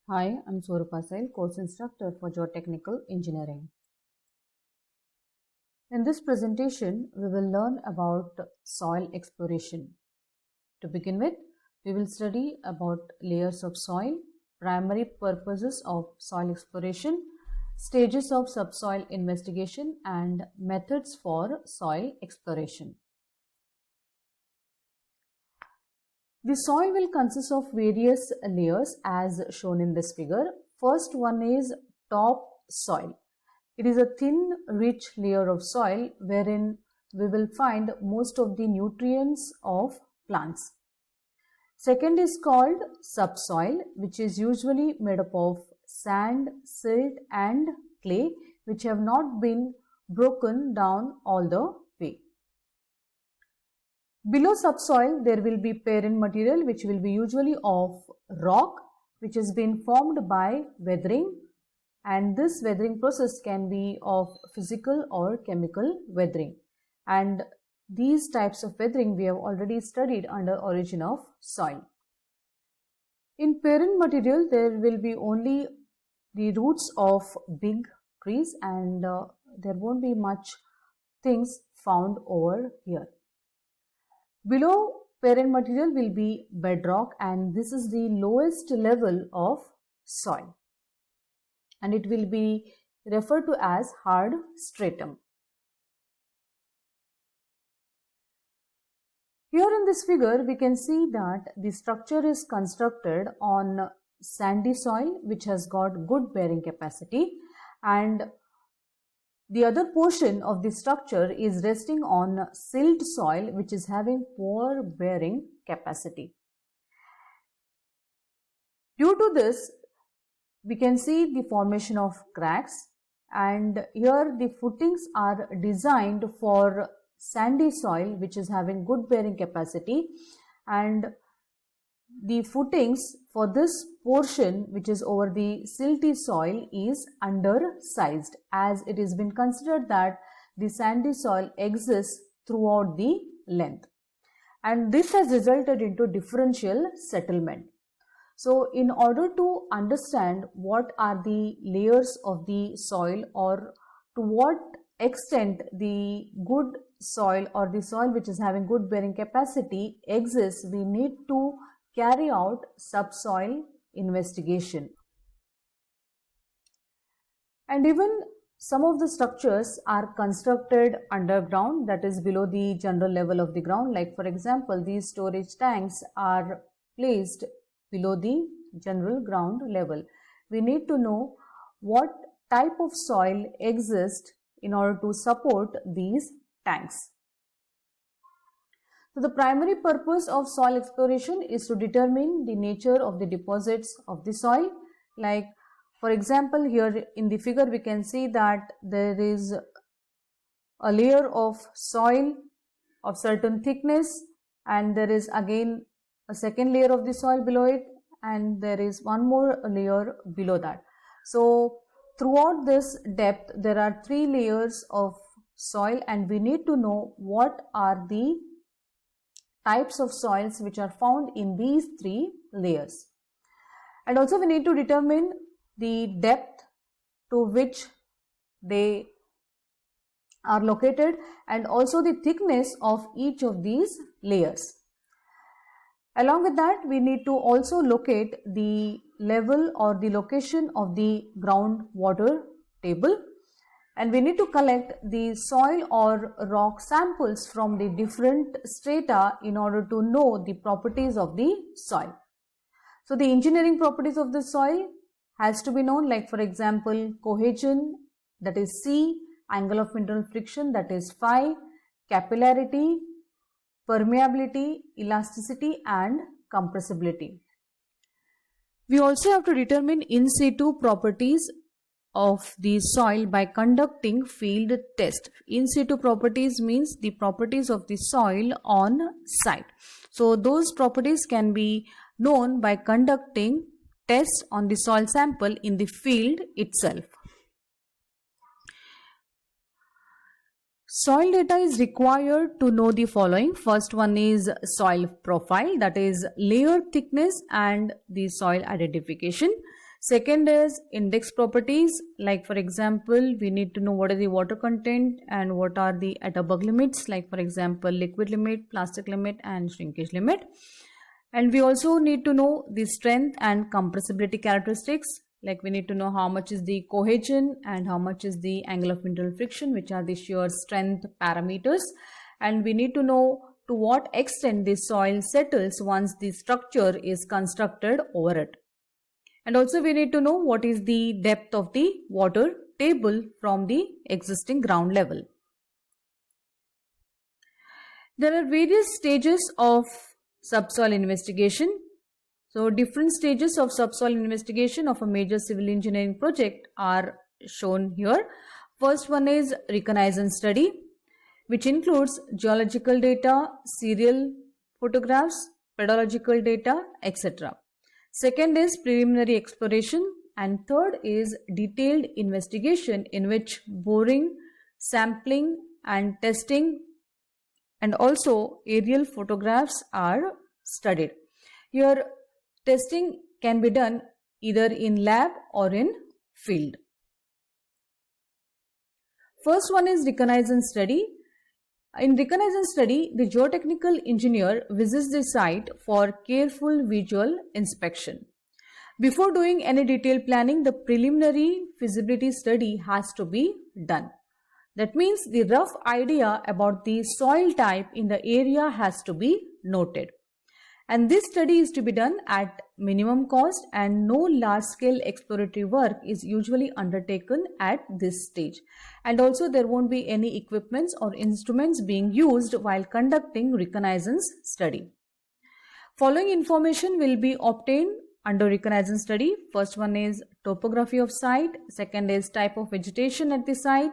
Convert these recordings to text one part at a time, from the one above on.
Hi, I'm Swarupa Sail, course instructor for Geotechnical Engineering. In this presentation, we will learn about soil exploration. To begin with, we will study about layers of soil, primary purposes of soil exploration, stages of subsoil investigation, and methods for soil exploration. The soil will consist of various layers as shown in this figure. First one is top soil. It is a thin, rich layer of soil wherein we will find most of the nutrients of plants. Second is called subsoil, which is usually made up of sand, silt and clay, which have not been broken down all the way. Below subsoil, there will be parent material, which will be usually of rock, which has been formed by weathering, and this weathering process can be of physical or chemical weathering. And these types of weathering we have already studied under origin of soil. In parent material, there will be only the roots of big trees, and there won't be much things found over here. Below parent material will be bedrock, and this is the lowest level of soil, and it will be referred to as hard stratum. Here in this figure, we can see that the structure is constructed on sandy soil which has got good bearing capacity, and the other portion of the structure is resting on silt soil which is having poor bearing capacity. Due to this, we can see the formation of cracks, and here the footings are designed for sandy soil which is having good bearing capacity, and the footings for this portion which is over the silty soil is undersized, as it has been considered that the sandy soil exists throughout the length, and this has resulted into differential settlement. So in order to understand what are the layers of the soil, or to what extent the good soil or the soil which is having good bearing capacity exists, we need to carry out subsoil investigation. And even some of the structures are constructed underground, that is below the general level of the ground. Like for example, these storage tanks are placed below the general ground level. We need to know what type of soil exists in order to support these tanks. So the primary purpose of soil exploration is to determine the nature of the deposits of the soil. Like for example, here in the figure we can see that there is a layer of soil of certain thickness, and there is again a second layer of the soil below it, and there is one more layer below that. So throughout this depth there are 3 layers of soil, and we need to know what are the types of soils which are found in these 3 layers. And also we need to determine the depth to which they are located, and also the thickness of each of these layers. Along with that, we need to also locate the level or the location of the groundwater table, and we need to collect the soil or rock samples from the different strata in order to know the properties of the soil. So the engineering properties of the soil has to be known, like for example, cohesion, that is C, angle of mineral friction, that is phi, capillarity, permeability, elasticity and compressibility. We also have to determine in situ properties of the soil by conducting field test. In situ properties means the properties of the soil on site. So those properties can be known by conducting tests on the soil sample in the field itself. Soil data is required to know the following. First one is soil profile, that is layer thickness and the soil identification. Second is index properties, like for example, we need to know what is the water content and what are the Atterberg limits, like for example, liquid limit, plastic limit and shrinkage limit. And we also need to know the strength and compressibility characteristics, like we need to know how much is the cohesion and how much is the angle of internal friction, which are the shear strength parameters. And we need to know to what extent the soil settles once the structure is constructed over it. And also we need to know what is the depth of the water table from the existing ground level. There are various stages of subsoil investigation. So different stages of subsoil investigation of a major civil engineering project are shown here. First one is reconnaissance study, which includes geological data, serial photographs, pedological data, etc. Second is preliminary exploration, and third is detailed investigation, in which boring, sampling and testing and also aerial photographs are studied. Here testing can be done either in lab or in field. First one is reconnaissance study. In reconnaissance study, the geotechnical engineer visits the site for careful visual inspection. Before doing any detailed planning, the preliminary feasibility study has to be done. That means the rough idea about the soil type in the area has to be noted. And this study is to be done at minimum cost, and no large-scale exploratory work is usually undertaken at this stage. And also there won't be any equipments or instruments being used while conducting reconnaissance study. Following information will be obtained under reconnaissance study. First one is topography of site. Second is type of vegetation at the site.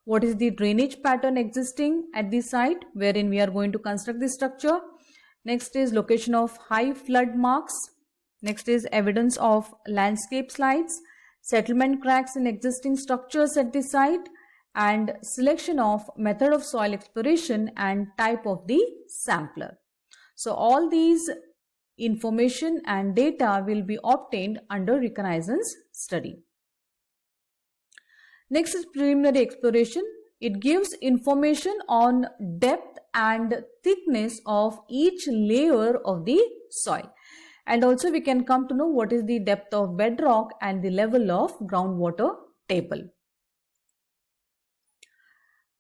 What is the drainage pattern existing at the site wherein we are going to construct the structure. Next is location of high flood marks. Next is evidence of landscape slides, settlement cracks in existing structures at the site, and selection of method of soil exploration and type of the sampler. So all these information and data will be obtained under reconnaissance study. Next is preliminary exploration. It gives information on depth and thickness of each layer of the soil. And also we can come to know what is the depth of bedrock and the level of groundwater table.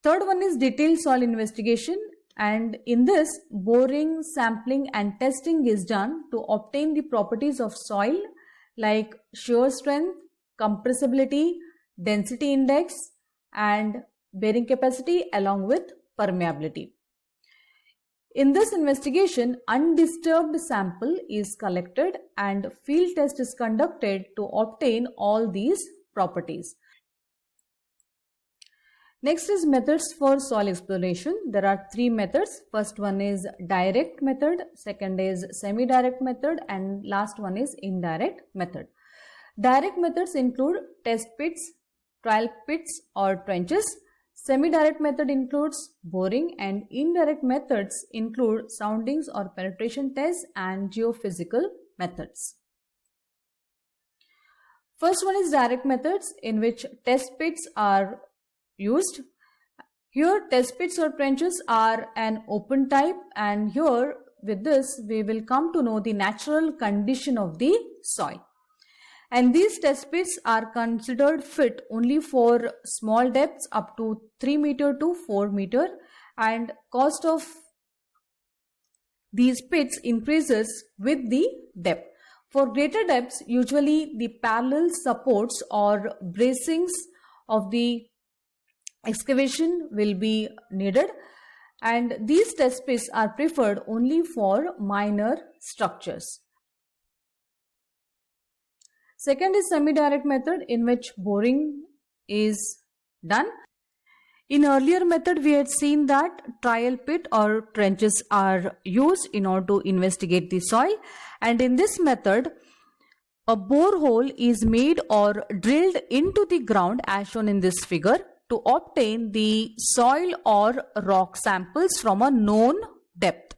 Third one is detailed soil investigation, and in this boring, sampling and testing is done to obtain the properties of soil like shear strength, compressibility, density index and bearing capacity along with permeability. In this investigation, undisturbed sample is collected and field test is conducted to obtain all these properties. Next is methods for soil exploration. There are three methods. First one is direct method, second is semi-direct method, and last one is indirect method. Direct methods include test pits, trial pits or trenches. Semi-direct method includes boring, and indirect methods include soundings or penetration tests and geophysical methods. First one is direct methods, in which test pits are used. Here test pits or trenches are an open type, and here with this we will come to know the natural condition of the soil. And these test pits are considered fit only for small depths up to 3 meter to 4 meter, and cost of these pits increases with the depth. For greater depths, usually the parallel supports or bracings of the excavation will be needed, and these test pits are preferred only for minor structures. Second is semi-direct method, in which boring is done. In earlier method, we had seen that trial pit or trenches are used in order to investigate the soil, and in this method, a borehole is made or drilled into the ground as shown in this figure to obtain the soil or rock samples from a known depth.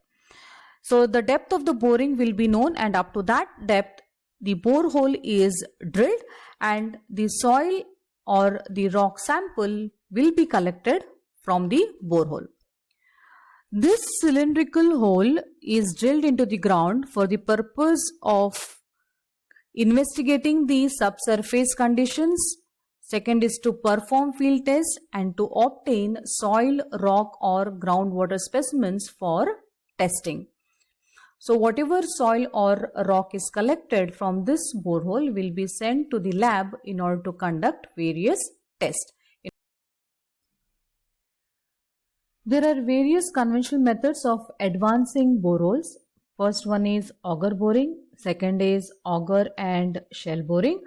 So the depth of the boring will be known, and up to that depth the borehole is drilled and the soil or the rock sample will be collected from the borehole. This cylindrical hole is drilled into the ground for the purpose of investigating the subsurface conditions. Second is to perform field tests and to obtain soil, rock or groundwater specimens for testing. So whatever soil or rock is collected from this borehole will be sent to the lab in order to conduct various tests. There are various conventional methods of advancing boreholes. First one is auger boring, second is auger and shell boring,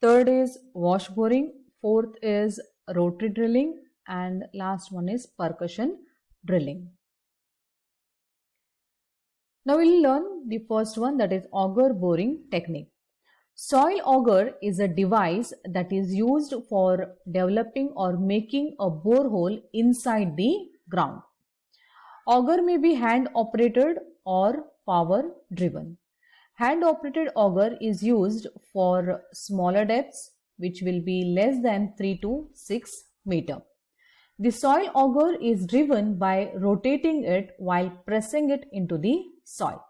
third is wash boring, fourth is rotary drilling, and last one is percussion drilling. Now we will learn the first one, that is auger boring technique. Soil auger is a device that is used for developing or making a borehole inside the ground. Auger may be hand operated or power driven. Hand operated auger is used for smaller depths which will be less than 3 to 6 meter. The soil auger is driven by rotating it while pressing it into the soil.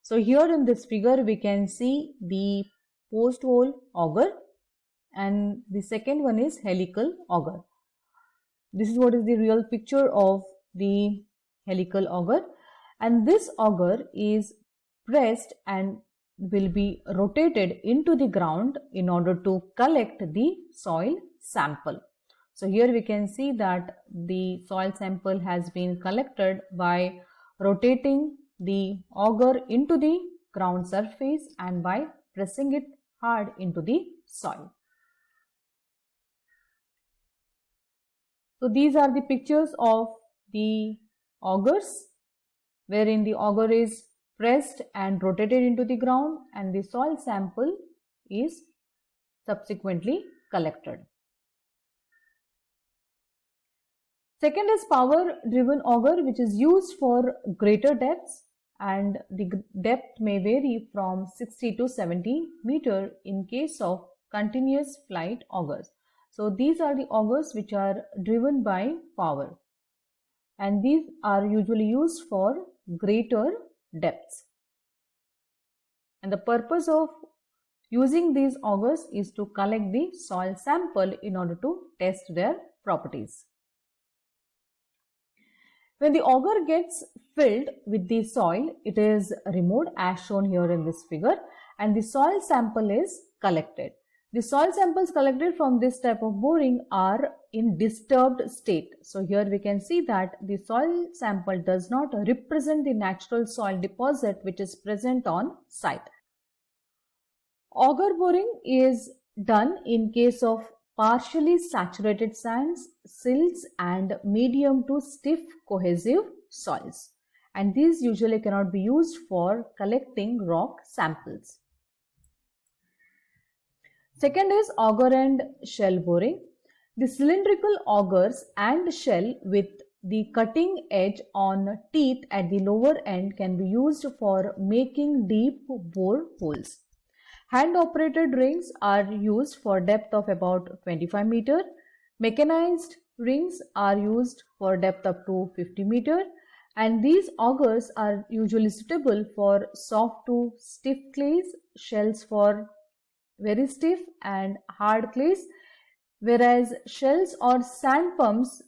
So here in this figure we can see the post hole auger and the second one is helical auger. This is what is the real picture of the helical auger, and this auger is pressed and will be rotated into the ground in order to collect the soil sample. So here we can see that the soil sample has been collected by rotating the auger into the ground surface and by pressing it hard into the soil. So these are the pictures of the augers wherein the auger is pressed and rotated into the ground and the soil sample is subsequently collected. Second is power driven auger, which is used for greater depths, and the depth may vary from 60 to 70 meter in case of continuous flight augers. So these are the augers which are driven by power, and these are usually used for greater depths. And the purpose of using these augers is to collect the soil sample in order to test their properties. When the auger gets filled with the soil, it is removed as shown here in this figure, and the soil sample is collected. The soil samples collected from this type of boring are in disturbed state. So here we can see that the soil sample does not represent the natural soil deposit which is present on site. Auger boring is done in case of partially saturated sands, silts and medium to stiff cohesive soils, and these usually cannot be used for collecting rock samples. Second is auger and shell boring. The cylindrical augers and shell with the cutting edge on teeth at the lower end can be used for making deep bore holes. Hand operated rings are used for depth of about 25 meter. Mechanized rings are used for depth up to 50 meter, and these augers are usually suitable for soft to stiff clays, shells for very stiff and hard clays, whereas shells or sand pumps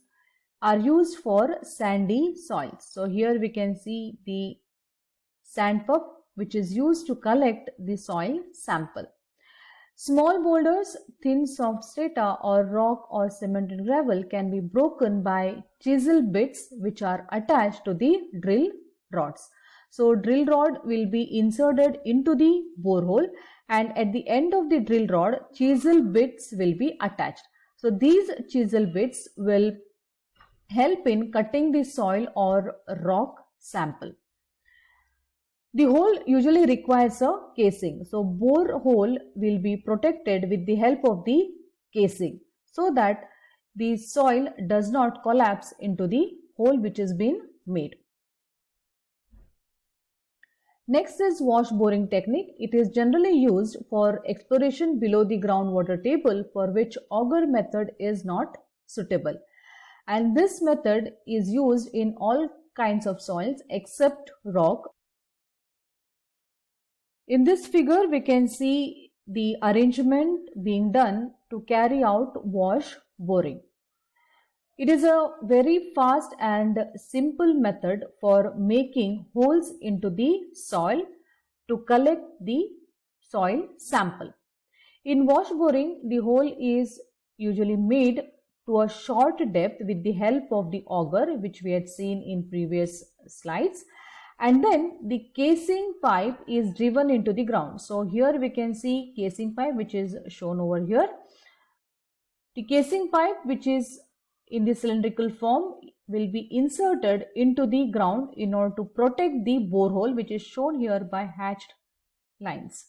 are used for sandy soils. So here we can see the sand pump which is used to collect the soil sample. Small boulders, thin soft strata or rock or cemented gravel can be broken by chisel bits which are attached to the drill rods. So drill rod will be inserted into the borehole, and at the end of the drill rod, chisel bits will be attached. So these chisel bits will help in cutting the soil or rock sample. The hole usually requires a casing. So bore hole will be protected with the help of the casing so that the soil does not collapse into the hole which has been made. Next is wash boring technique. It is generally used for exploration below the groundwater table, for which auger method is not suitable. And this method is used in all kinds of soils except rock. In this figure, we can see the arrangement being done to carry out wash boring. It is a very fast and simple method for making holes into the soil to collect the soil sample. In wash boring, the hole is usually made to a short depth with the help of the auger, which we had seen in previous slides, and then the casing pipe is driven into the ground. So here we can see casing pipe, which is shown over here. The casing pipe, which is in the cylindrical form, will be inserted into the ground in order to protect the borehole, which is shown here by hatched lines.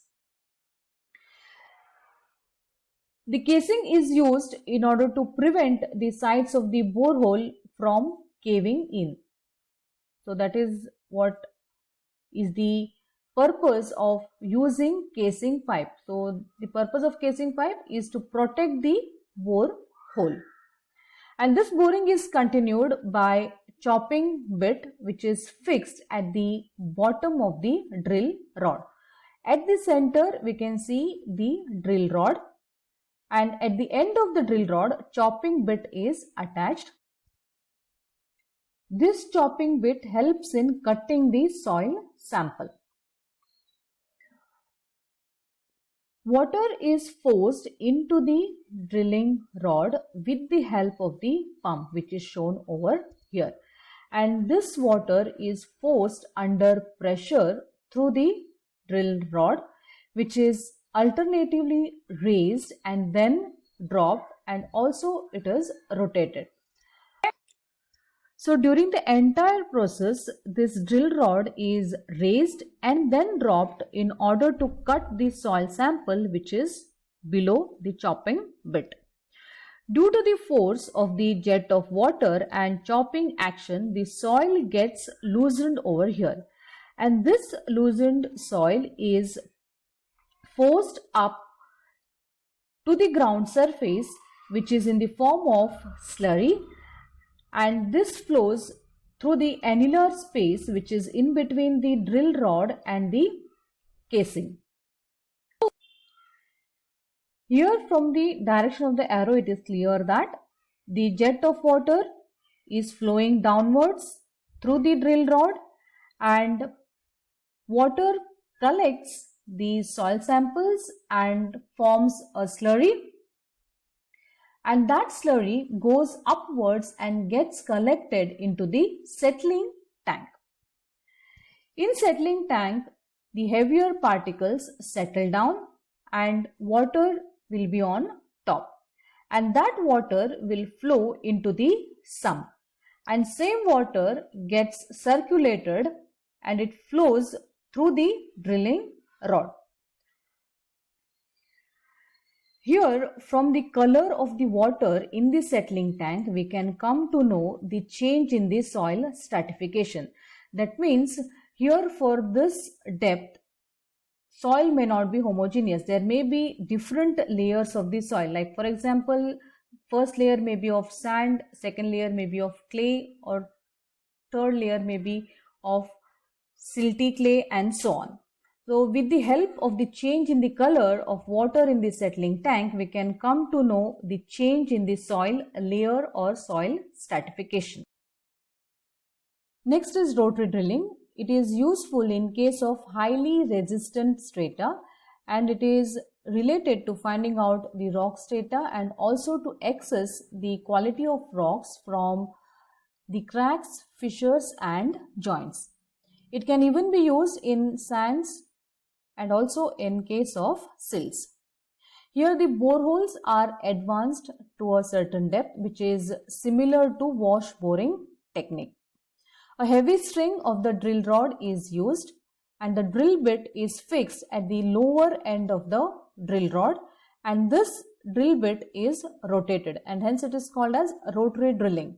The casing is used in order to prevent the sides of the borehole from caving in. So that is what is the purpose of using casing pipe. So the purpose of casing pipe is to protect the borehole. And this boring is continued by chopping bit, which is fixed at the bottom of the drill rod. At the center, we can see the drill rod, and at the end of the drill rod, chopping bit is attached. This chopping bit helps in cutting the soil sample. Water is forced into the drilling rod with the help of the pump, which is shown over here. And this water is forced under pressure through the drill rod, which is alternatively raised and then dropped, and also it is rotated. So during the entire process, this drill rod is raised and then dropped in order to cut the soil sample, which is below the chopping bit. Due to the force of the jet of water and chopping action, the soil gets loosened over here, and this loosened soil is forced up to the ground surface, which is in the form of slurry, and this flows through the annular space which is in between the drill rod and the casing. Here from the direction of the arrow, it is clear that the jet of water is flowing downwards through the drill rod, and water collects the soil samples and forms a slurry, and that slurry goes upwards and gets collected into the settling tank. In settling tank, the heavier particles settle down and water will be on top, and that water will flow into the sump, and same water gets circulated and it flows through the drilling rod. Here, from the color of the water in the settling tank, we can come to know the change in the soil stratification. That means here for this depth, soil may not be homogeneous. There may be different layers of the soil. Like for example, first layer may be of sand, second layer may be of clay, or third layer may be of silty clay, and so on. So with the help of the change in the color of water in the settling tank, we can come to know the change in the soil layer or soil stratification. Next is rotary drilling. It is useful in case of highly resistant strata, and it is related to finding out the rock strata and also to access the quality of rocks from the cracks, fissures and joints. It can even be used in sands and also in case of silts. Here the boreholes are advanced to a certain depth, which is similar to wash boring technique. A heavy string of the drill rod is used and the drill bit is fixed at the lower end of the drill rod, and this drill bit is rotated, and hence it is called as rotary drilling.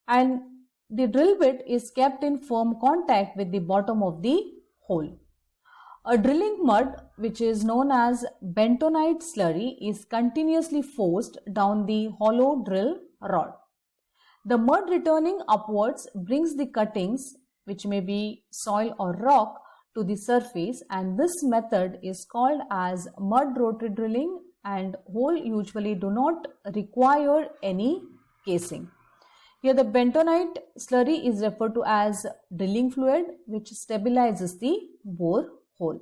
And the drill bit is kept in firm contact with the bottom of the hole. A drilling mud, which is known as bentonite slurry, is continuously forced down the hollow drill rod. The mud returning upwards brings the cuttings, which may be soil or rock, to the surface, and this method is called as mud rotary drilling, and hole usually do not require any casing. Here the bentonite slurry is referred to as drilling fluid, which stabilizes the bore hole.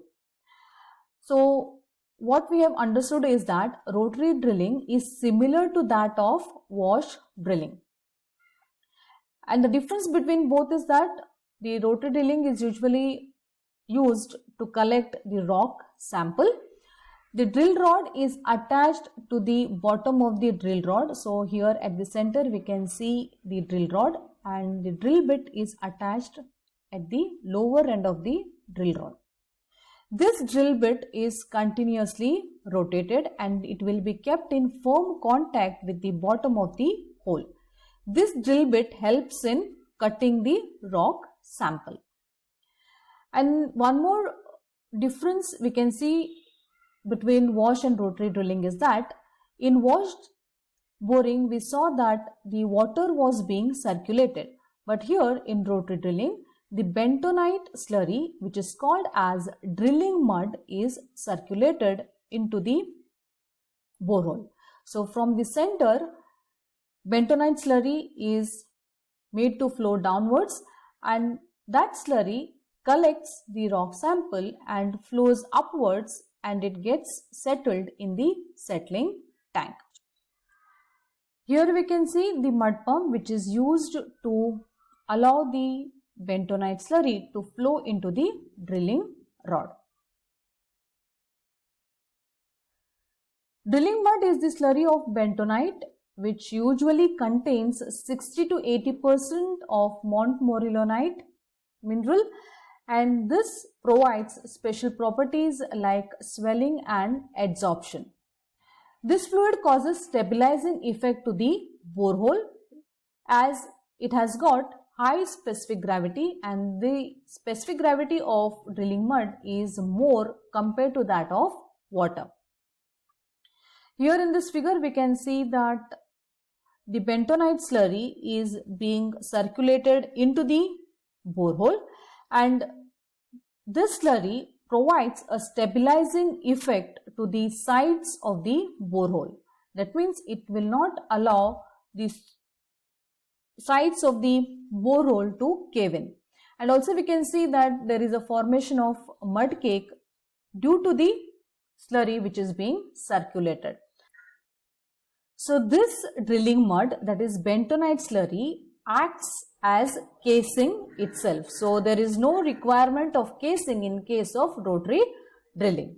So what we have understood is that rotary drilling is similar to that of wash drilling. And the difference between both is that the rotary drilling is usually used to collect the rock sample. The drill rod is attached to the bottom of the drill rod. So here at the center we can see the drill rod, and the drill bit is attached at the lower end of the drill rod. This drill bit is continuously rotated and it will be kept in firm contact with the bottom of the hole. This drill bit helps in cutting the rock sample. And one more difference we can see between wash and rotary drilling is that in washed boring we saw that the water was being circulated, but here in rotary drilling the bentonite slurry, which is called as drilling mud, is circulated into the borehole. So from the center, bentonite slurry is made to flow downwards, and that slurry collects the rock sample and flows upwards, and it gets settled in the settling tank. Here we can see the mud pump, which is used to allow the bentonite slurry to flow into the drilling rod. Drilling mud is the slurry of bentonite, which usually contains 60 to 80% of montmorillonite mineral, and this provides special properties like swelling and adsorption. This fluid causes stabilizing effect to the borehole as it has got high specific gravity, and the specific gravity of drilling mud is more compared to that of water. Here in this figure we can see that the bentonite slurry is being circulated into the borehole, and this slurry provides a stabilizing effect to the sides of the borehole. That means it will not allow the sides of the borehole to cave in. And also we can see that there is a formation of mud cake due to the slurry which is being circulated. So this drilling mud, that is bentonite slurry, acts as casing itself. So there is no requirement of casing in case of rotary drilling.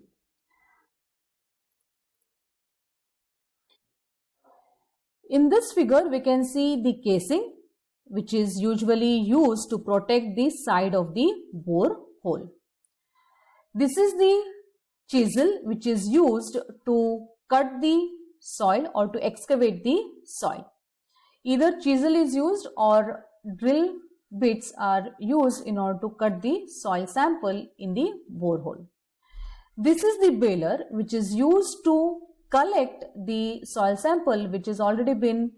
In this figure we can see the casing, which is usually used to protect the side of the bore hole. This is the chisel which is used to cut the soil or to excavate the soil. Either chisel is used or drill bits are used in order to cut the soil sample in the borehole. This is the baler which is used to collect the soil sample which has already been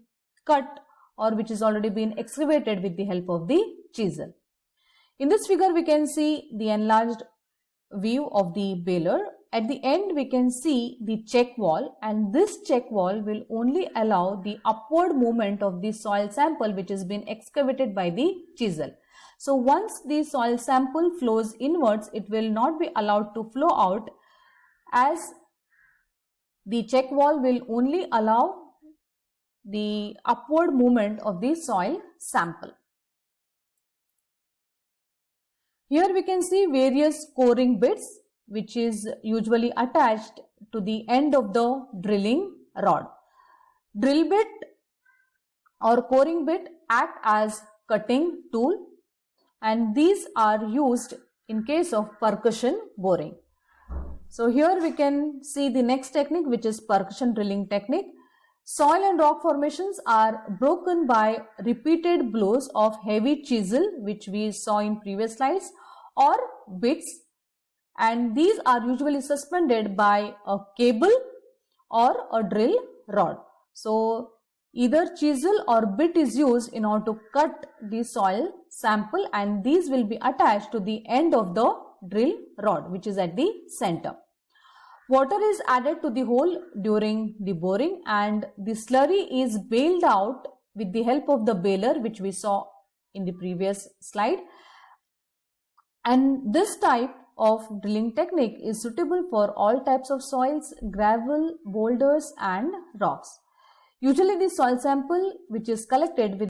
cut or which has already been excavated with the help of the chisel. In this figure we can see the enlarged view of the baler. At the end we can see the check wall, and this check wall will only allow the upward movement of the soil sample which has been excavated by the chisel. So once the soil sample flows inwards, it will not be allowed to flow out, as the check wall will only allow the upward movement of the soil sample. Here we can see various coring bits which is usually attached to the end of the drilling rod. Drill bit or coring bit act as cutting tool, and these are used in case of percussion boring. So here we can see the next technique, which is percussion drilling technique. Soil and rock formations are broken by repeated blows of heavy chisel, which we saw in previous slides, or bits, and these are usually suspended by a cable or a drill rod. So either chisel or bit is used in order to cut the soil sample, and these will be attached to the end of the drill rod, which is at the center. Water is added to the hole during the boring, and the slurry is baled out with the help of the baler, which we saw in the previous slide. And this type of drilling technique is suitable for all types of soils, gravel, boulders and rocks. Usually the soil sample which is collected with